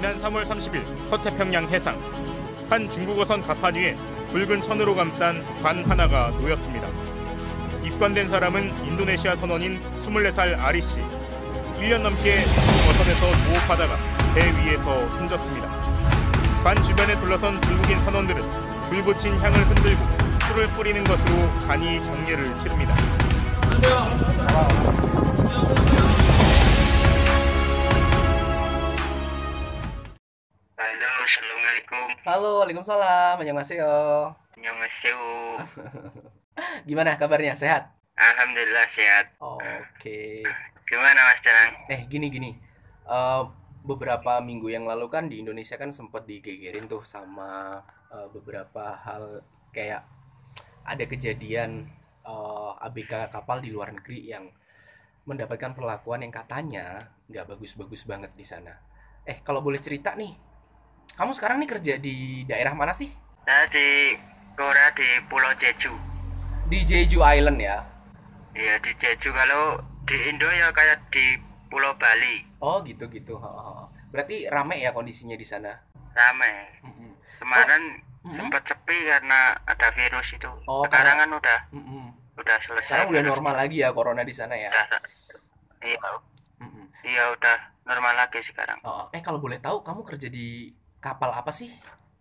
지난 3월 30일 서태평양 해상 한 중국어선 갑판 위에 붉은 천으로 감싼 관 하나가 놓였습니다. 입관된 사람은 인도네시아 선원인 24살 아리 씨. 1년 넘게 중국어선에서 조업하다가 배 위에서 숨졌습니다. 관 주변에 둘러선 중국인 선원들은 불 붙인 향을 흔들고 술을 뿌리는 것으로 간이 정례를 치릅니다. Halo, assalamualaikum. Halo, waalaikumsalam. Annyeonghaseyo. Annyeonghaseyo. Gimana kabarnya? Sehat? Alhamdulillah sehat. Oke. Gimana Mas Danang? Gini. Eh, Beberapa minggu yang lalu kan di Indonesia kan sempat digegerin tuh sama beberapa hal kayak ada kejadian ABK kapal di luar negeri yang mendapatkan perlakuan yang katanya nggak bagus-bagus banget di sana. Kalau boleh cerita nih, kamu sekarang nih kerja di daerah mana sih? Saya di Korea di Pulau Jeju. Di Jeju Island ya? Iya di Jeju, kalau di Indo ya kayak di Pulau Bali. Oh gitu. Berarti rame ya kondisinya di sana? Ramai. Mm-mm. Kemarin Mm-mm. sempat sepi karena ada virus itu. Oh, Sekarang karena- kan Mm-mm. udah selesai. Sekarang udah virus. normal lagi ya corona di sana ya? Iya, Mm-mm. iya udah normal lagi sekarang. Kalau boleh tahu kamu kerja di kapal apa sih?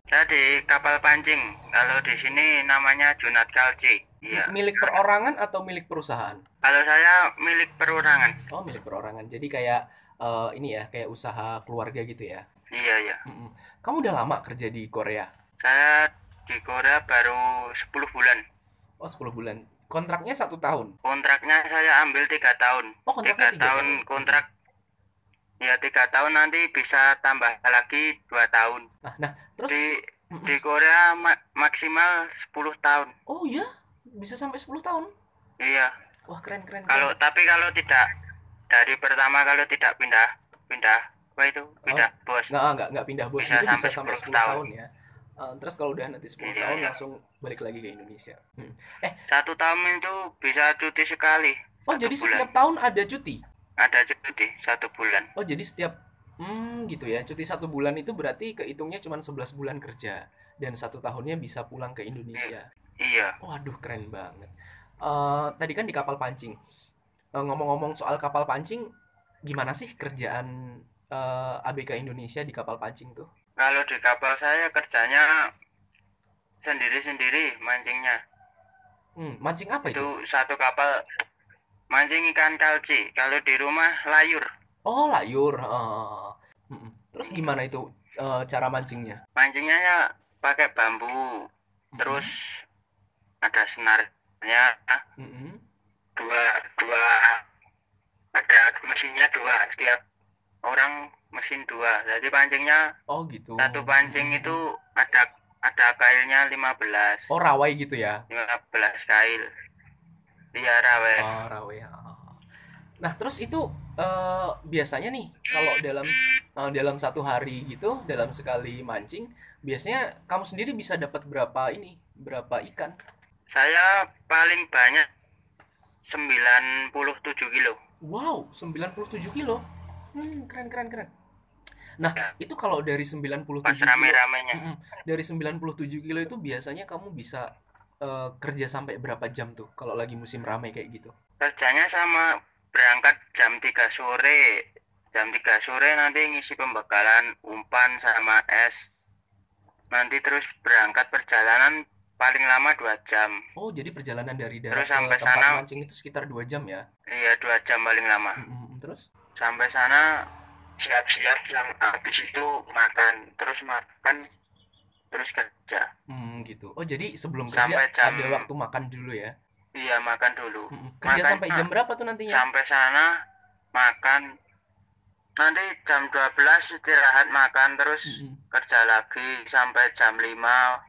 Saya di kapal pancing. Kalau di sini namanya Junat Kalci. Iya. Milik perorangan atau milik perusahaan? Kalau saya milik perorangan. Oh, milik perorangan. Jadi kayak ini ya, kayak usaha keluarga gitu ya. Iya, iya. Mm-mm. Kamu udah lama kerja di Korea? Saya di Korea baru 10 bulan. Oh, 10 bulan. Kontraknya 1 tahun. Kontraknya saya ambil 3 tahun. Oh, kontraknya 3 tahun kontrak. Ya 3 tahun, nanti bisa tambah lagi 2 tahun. Nah, terus Di Korea maksimal 10 tahun. oh iya, bisa sampai 10 tahun. Iya. Wah, keren. Kalau tidak dari pertama, kalau tidak pindah apa itu? Pindah bos. Nggak pindah bos, Bisa itu bisa sampai sampai 10 10 tahun tahun ya. Terus kalau udah nanti 10 Iya, tahun iya. langsung balik lagi ke Indonesia. 1 tahun itu bisa cuti sekali. Oh, 1 jadi bulan. setiap tahun ada cuti? Ada cuti 1 bulan. Oh, jadi setiap gitu ya. Cuti 1 bulan itu berarti kehitungnya cuma 11 bulan kerja dan 1 tahunnya bisa pulang ke Indonesia. Iya. Waduh, keren banget. Tadi kan di kapal pancing. Ngomong-ngomong soal kapal pancing, gimana sih kerjaan ABK Indonesia di kapal pancing tuh? Kalau di kapal saya kerjanya sendiri-sendiri mancingnya. Mancing apa itu? Itu satu kapal mancing ikan kalci. Kalau di rumah layur. Oh, layur. Terus gimana itu cara mancingnya? Mancingnya ya pakai bambu. Terus ada senarnya. Mm-mm. Dua ada mesinnya 2. Setiap orang mesin 2. Jadi pancingnya Oh gitu. satu pancing itu ada kailnya 15. Oh, rawai gitu ya? 15 kail. Iya, rawe. Oh, rawai. Nah, terus itu biasanya nih kalau dalam 1 hari gitu, dalam sekali mancing, biasanya kamu sendiri bisa dapat berapa ikan? Saya paling banyak 97 kilo. Wow, 97 kilo. Keren. Nah, itu kalau dari 97 Pas kilo, rame-ramenya. dari 97 kilo itu biasanya kamu bisa kerja sampai berapa jam tuh kalau lagi musim ramai kayak gitu? Kerjanya sama berangkat jam 3 sore. Jam 3 sore nanti ngisi pembekalan umpan sama es. Nanti terus berangkat perjalanan paling lama 2 jam. Oh, jadi perjalanan dari darat Terus ke sampai tempat sana- mancing itu sekitar 2 jam ya? Iya, 2 jam paling lama. Terus? Sampai sana siap-siap, yang habis itu makan. Terus kerja. Gitu. Oh, jadi sebelum kerja Sampai jam- ada waktu makan dulu ya? Iya, makan dulu. Kerja Makan- sampai jam berapa tuh nantinya? Sampai sana makan. Nanti jam 12 istirahat makan, terus kerja lagi sampai jam 5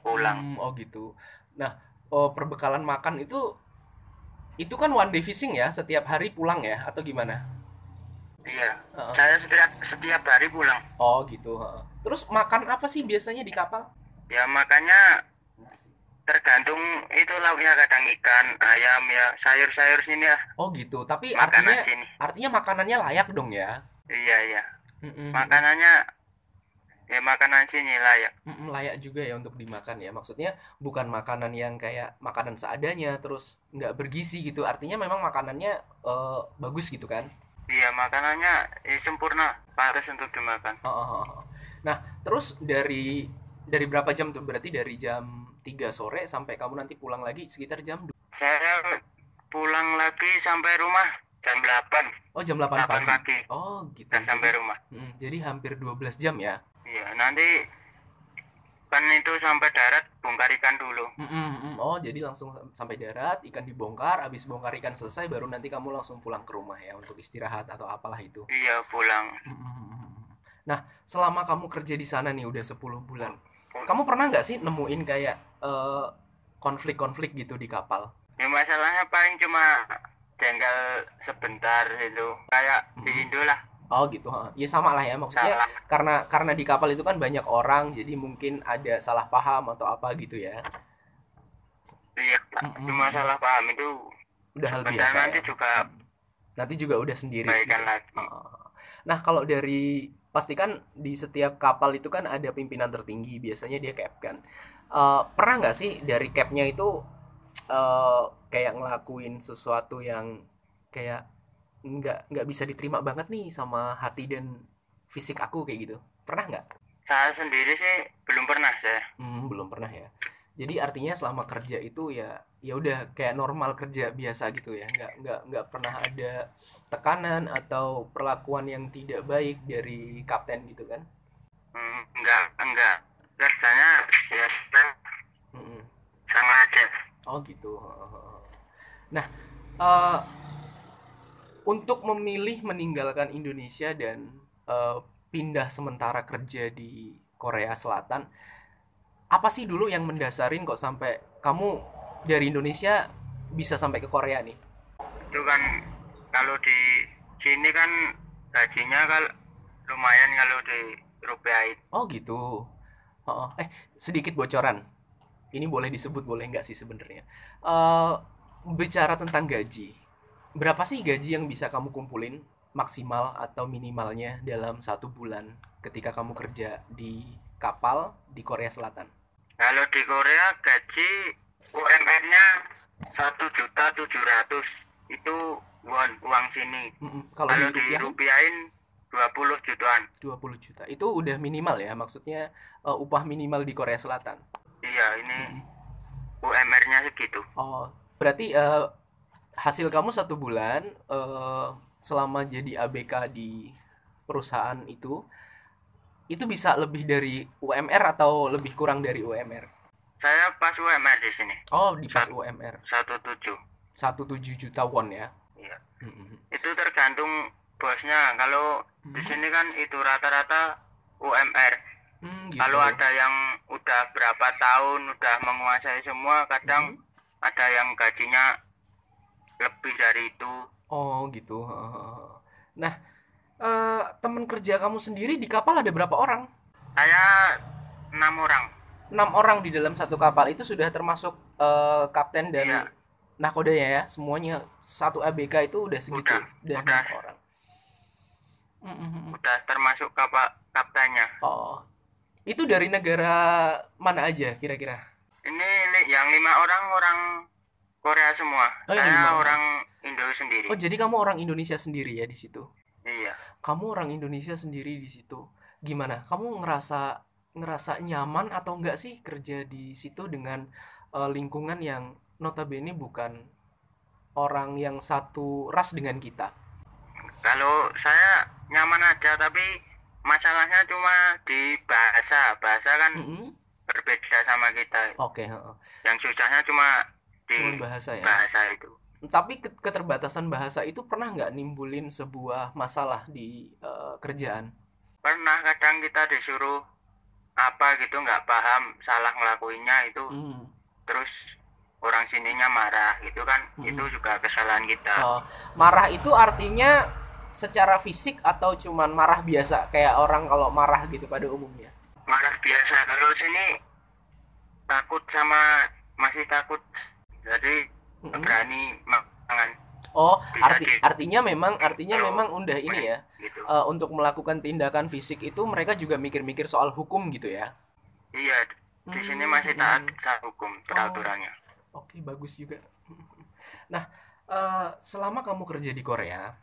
pulang. Oh gitu. Nah, perbekalan makan itu kan one day fishing ya, setiap hari pulang ya atau gimana? Iya. Saya setiap hari pulang. Oh gitu. Terus makan apa sih biasanya di kapal? Ya makanya tergantung itu lauknya, kadang ikan, ayam, ya sayur-sayur sini ya. Oh gitu. Tapi Makanan artinya sini. makanannya layak dong ya? Iya, iya. Mm-mm. Makanannya Ya makanan sini layak. Layak juga ya untuk dimakan ya. Maksudnya bukan makanan yang kayak makanan seadanya terus nggak bergizi gitu. Artinya memang makanannya bagus gitu kan. Iya, makanannya sempurna, pantas untuk dimakan. Oh, oh, oh, oh. Nah, terus dari berapa jam tuh? Berarti dari jam 3 sore sampai kamu nanti pulang lagi sekitar jam Saya pulang lagi sampai rumah jam 8. Oh, jam 8 8 pagi. pagi. Oh, gitu. Dan sampai rumah. Jadi hampir 12 jam ya. Iya, nanti kan itu sampai darat bongkar ikan dulu. Oh, jadi langsung sampai darat, ikan dibongkar, habis bongkar ikan selesai baru nanti kamu langsung pulang ke rumah ya untuk istirahat atau apalah itu. Iya, pulang. Nah, selama kamu kerja di sana nih udah 10 bulan. Kamu pernah nggak sih nemuin kayak konflik-konflik gitu di kapal? Ya masalahnya paling cuma jengkel sebentar itu. Kayak di Indo lah. Oh gitu, ha. Ya sama lah ya maksudnya Salah. karena di kapal itu kan banyak orang jadi mungkin ada salah paham atau apa gitu ya. Iya, cuma salah paham itu. Udah hal Sebentar biasa nanti ya. juga Nanti juga udah sendiri. baikan lagi. Nah, kalau dari pastikan di setiap kapal itu kan ada pimpinan tertinggi, biasanya dia captain. Pernah nggak sih dari capnya itu kayak ngelakuin sesuatu yang kayak nggak bisa diterima banget nih sama hati dan fisik aku kayak gitu? Pernah nggak? Saya sendiri sih belum pernah saya. Belum pernah ya. Jadi artinya selama kerja itu ya udah kayak normal kerja biasa gitu ya. Nggak pernah ada tekanan atau perlakuan yang tidak baik dari kapten gitu kan? Enggak. Kerjanya ya Mm-mm. sama aja. Oh gitu. Nah, eh, untuk memilih meninggalkan Indonesia dan pindah sementara kerja di Korea Selatan, apa sih dulu yang mendasarin kok sampai kamu dari Indonesia bisa sampai ke Korea nih? Itu kan kalau di sini kan gajinya lumayan kalau di rupiahin. Oh gitu. Oh, sedikit bocoran. Ini boleh disebut boleh nggak sih sebenarnya? Eh Bicara tentang gaji, berapa sih gaji yang bisa kamu kumpulin maksimal atau minimalnya dalam 1 bulan ketika kamu kerja di kapal di Korea Selatan? Kalau di Korea gaji UMR-nya 1.700.000 itu uang sini. Kalau Kalau di rupiah dirupiahin 20 jutaan. 20 juta. Itu udah minimal ya, maksudnya upah minimal di Korea Selatan. Iya, ini UMR-nya segitu. Oh, berarti hasil kamu 1 bulan selama jadi ABK di perusahaan itu bisa lebih dari UMR atau lebih kurang dari UMR? Saya pas UMR di sini. Oh, di pas UMR 17. 17 juta won ya. Iya. Itu tergantung bosnya. Kalau di sini kan itu rata-rata UMR. Gitu. Kalau ada yang udah berapa tahun udah menguasai semua, kadang ada yang gajinya lebih dari itu. Oh, gitu. Nah, teman kerja kamu sendiri di kapal ada berapa orang? Saya 6 orang. 6 orang di dalam satu kapal itu sudah termasuk kapten dan Iya. nakodanya ya. Semuanya satu ABK itu udah segitu. Udah 6 orang. Udah termasuk kaptennya. Oh. Itu dari negara mana aja kira-kira? Ini yang 5 orang Korea semua. Oh, yang Saya 5 orang Indo sendiri. Oh, jadi kamu orang Indonesia sendiri ya di situ. Iya. Kamu orang Indonesia sendiri di situ. Gimana? Kamu ngerasa nyaman atau enggak sih kerja di situ dengan lingkungan yang notabene bukan orang yang satu ras dengan kita? Kalau saya nyaman aja, tapi masalahnya cuma di bahasa kan berbeda sama kita. Oke, Yang susahnya cuma di cuman bahasa ya. bahasa itu. Tapi keterbatasan bahasa itu pernah nggak nimbulin sebuah masalah di kerjaan? Pernah kadang kita disuruh apa gitu nggak paham, salah ngelakuinnya itu, terus orang sininya marah gitu kan, itu juga kesalahan kita. Marah itu artinya secara fisik atau cuman marah biasa kayak orang kalau marah gitu pada umumnya? Marah biasa. Kalau sini masih takut, jadi berani makan. Oh, bisa di artinya memang udah ini ya. gitu. Untuk melakukan tindakan fisik itu mereka juga mikir-mikir soal hukum gitu ya. Iya, di sini masih taat sama hukum Oh, peraturannya. oke, bagus juga. Nah, selama kamu kerja di Korea,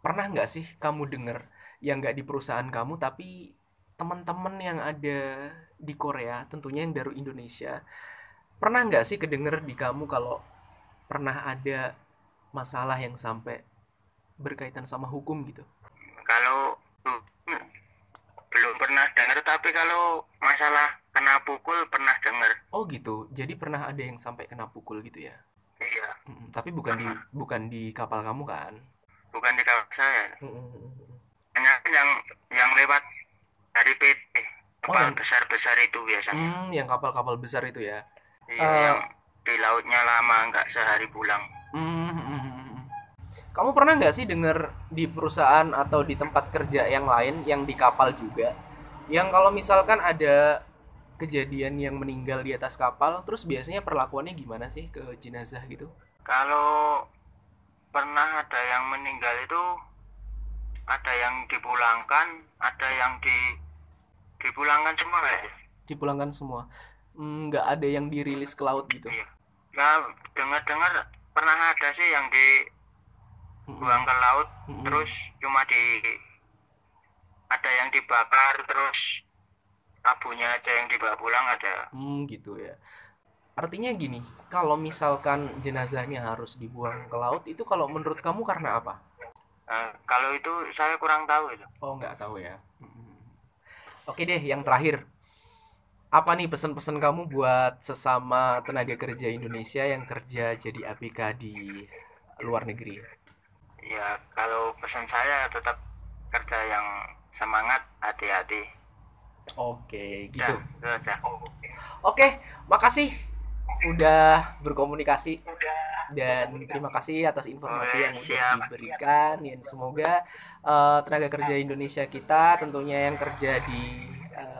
pernah nggak sih kamu denger yang nggak di perusahaan kamu, tapi teman-teman yang ada di Korea, tentunya yang dari Indonesia, pernah nggak sih kedenger di kamu kalau pernah ada masalah yang sampai berkaitan sama hukum gitu? Kalau belum pernah dengar, tapi kalau masalah kena pukul pernah dengar. Oh gitu, jadi pernah ada yang sampai kena pukul gitu ya? Iya, Tapi bukan di kapal kamu kan? bukan di kawasan saya. Mm-mm. Hanya yang lewat dari PT, Oh kapal yang besar-besar itu biasanya. yang kapal-kapal besar itu ya? Iya, yang di lautnya lama nggak sehari pulang. Hmm. Kamu pernah nggak sih denger di perusahaan atau di tempat kerja yang lain yang di kapal juga, yang kalau misalkan ada kejadian yang meninggal di atas kapal, terus biasanya perlakuannya gimana sih ke jenazah gitu? Kalau pernah ada yang meninggal itu, ada yang dipulangkan, ada yang dipulangkan semua guys. Dipulangkan semua. Nggak ada yang dirilis ke laut gitu. Iya. Ya, dengar-dengar pernah ada sih yang dibuang ke laut, terus cuma ada yang dibakar, terus abunya aja yang dibawa pulang ada. Gitu ya. Artinya gini, kalau misalkan jenazahnya harus dibuang ke laut, itu kalau menurut kamu karena apa? Kalau itu saya kurang tahu itu. Oh, nggak tahu ya. Oke deh, yang terakhir. Apa nih pesan-pesan kamu buat sesama tenaga kerja Indonesia yang kerja jadi ABK di luar negeri? Ya, kalau pesan saya tetap kerja yang semangat, hati-hati. Oke, Ya, gitu. itu aja. Oke, makasih udah berkomunikasi dan terima kasih atas informasi Oke, yang udah siap. diberikan. Dan semoga tenaga kerja Indonesia kita, tentunya yang kerja di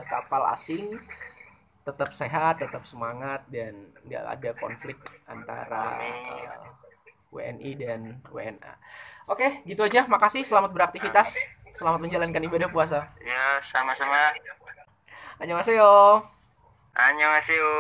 kapal asing, tetap sehat, tetap semangat, dan nggak ada konflik antara WNI dan WNA. Oke, gitu aja. Makasih. Selamat beraktivitas. Selamat menjalankan ibadah puasa. Ya, sama-sama. Annyeonghaseyo. Annyeonghaseyo.